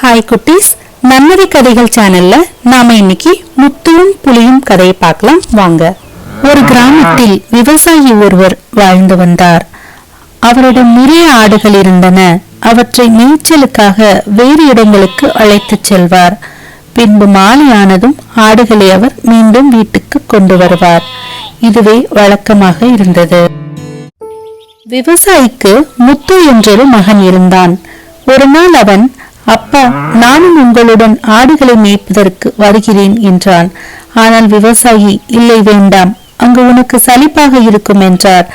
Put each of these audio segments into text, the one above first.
Hi குட்டீஸ், நன்னரி கதைகள் சேனல்ல நாம இன்னைக்கு முத்துவும் புலியும் கதையை பார்க்கலாம் வாங்க. ஒரு கிராமத்தில் விவசாயி ஒருவர் வாழ்ந்து வந்தார். அவரிடம் நிறைய ஆடுகள் இருந்தன. அவற்றை மேய்ச்சலுக்காக வேறு இடங்களுக்கு அழைத்துச் செல்வார். பின்பு மாலையானதும் ஆடுகளை அவர் மீண்டும் வீட்டுக்கு கொண்டு வருவார். இதுவே வழக்கமாக இருந்தது. விவசாயிக்கு முத்து என்றொரு மகன் இருந்தான். ஒரு நாள் அவன், அப்பா, நானும் உங்களுடன் ஆடுகளை மேய்ப்பதற்கு வருகிறேன் என்றான். ஆனால் விவசாயி, இல்லை, வேண்டாம், அங்கு உனக்கு சலிப்பாக இருக்கும் என்றார்.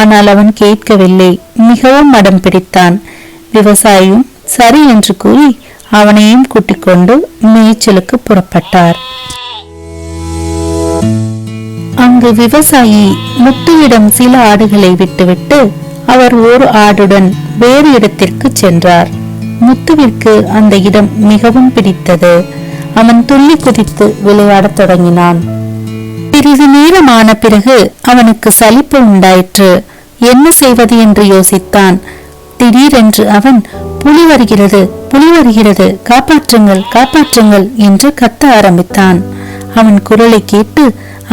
ஆனால் அவன் கேட்கவில்லை. மிகவும் மடம் பிடித்தான். விவசாயியும் சரி என்று கூறி அவனையும் கூட்டிக் கொண்டு மேய்ச்சலுக்கு புறப்பட்டார். அங்கு விவசாயி முத்துவிடம் சில ஆடுகளை விட்டுவிட்டு அவர் ஒரு ஆடுடன் வேறு இடத்திற்கு சென்றார். முத்துவிற்கு அந்த இடம் மிகவும் பிடித்தது. அவன் துள்ளி குதித்து விளையாடத் தொடங்கினான். சிறிது நேரமான பிறகு அவனுக்கு சலிப்பு உண்டாயிற்று. என்ன செய்வது என்று யோசித்தான். திடீரென்று அவன், புலி வருகிறது, புலி வருகிறது, காப்பாற்றுங்கள், காப்பாற்றுங்கள் என்று கத்த ஆரம்பித்தான். அவன் குரலை கேட்டு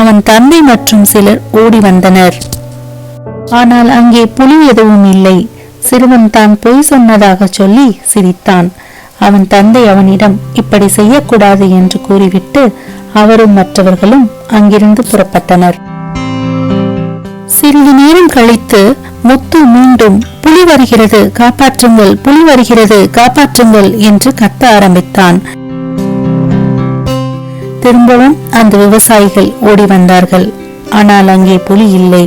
அவன் தந்தை மற்றும் சிலர் ஓடி வந்தனர். ஆனால் அங்கே புலி எதுவும் இல்லை. சிறுவன் தான் பொய் சொன்னதாக சொல்லி சிரித்தான். அவன் தந்தை அவனிடம் இப்படி செய்யக்கூடாது என்று கூறிவிட்டு அவரும் மற்றவர்களும் அங்கிருந்து புறப்பட்டனர். சிறிது நேரம் கழித்து முத்து மீண்டும் புலி வருகிறது, காப்பாற்றுங்கள், புலி வருகிறது, காப்பாற்றுங்கள் என்று கத்த ஆரம்பித்தான். திரும்பவும் அந்த விவசாயிகள் ஓடி வந்தார்கள். ஆனால் அங்கே புலி இல்லை.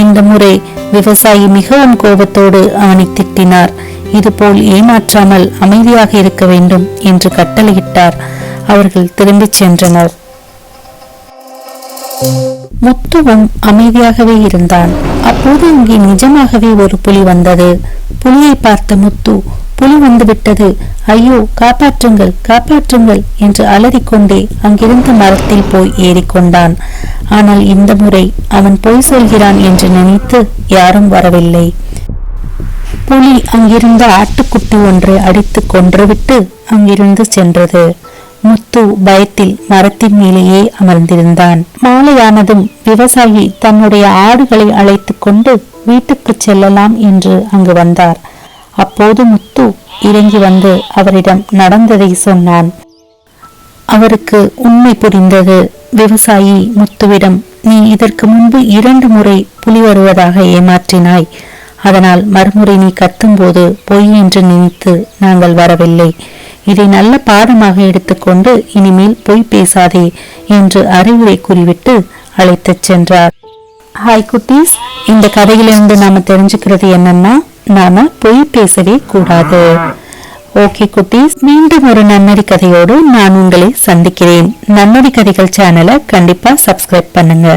இந்த முறை விவசாயி மிகவும் கோபத்தோடு அவனை திட்டினார். இதுபோல் ஏமாற்றாமல் அமைதியாக இருக்க வேண்டும் என்று கட்டளையிட்டார். அவர்கள் திரும்பிச் சென்றனர். முத்துவும் அமைதியாகவே இருந்தான். அப்போது அங்கே நிஜமாகவே ஒரு புலி வந்தது. புலியை பார்த்த முத்து, புலி வந்துவிட்டது, ஐயோ, காப்பாற்றுங்கள், காப்பாற்றுங்கள் என்று அலறிக்கொண்டே அங்கிருந்த மரத்தில் போய் ஏறிக்கொண்டான். ஆனால் இந்த முறை அவன் பொய் சொல்கிறான் என்று நினைத்து யாரும் வரவில்லை. புலி அங்கிருந்த ஆட்டுக்குட்டி ஒன்றை அடித்து கொன்றுவிட்டு அங்கிருந்து சென்றது. முத்து பயத்தில் மரத்தின் மேலேயே அமர்ந்திருந்தான். மாலையானதும் விவசாயி தன்னுடைய ஆடுகளை அழைத்து கொண்டு வீட்டுக்கு செல்லலாம் என்று அங்கு வந்தார். அப்போது முத்து இறங்கி வந்து அவரிடம் நடந்ததை சொன்னான். அவருக்கு உண்மை புரிந்தது. விவசாயி முத்துவிடம், நீ இதற்கு முன்பு 2 முறை புலி வருவதாக ஏமாற்றினாய். அதனால் மறுமுறை நீ கத்தும்போது பொய் என்று நினைத்து நாங்கள் வரவில்லை. இதை நல்ல பாடமாக எடுத்துக்கொண்டு இனிமேல் பொய் பேசாதே என்று அறிவுரை கூறிவிட்டு அழைத்துச் சென்றார். ஹாய் குட்டீஸ், இந்த கதையிலிருந்து நாம தெரிஞ்சுக்கிறது என்னன்னா, நாம பொய் பேசவே கூடாது. ஓகே குட்டீஸ், மீண்டும் ஒரு நன்னரி கதையோடு நான் உங்களை சந்திக்கிறேன். நன்னரி கதைகள் சேனலை கண்டிப்பா சப்ஸ்கிரைப் பண்ணுங்க.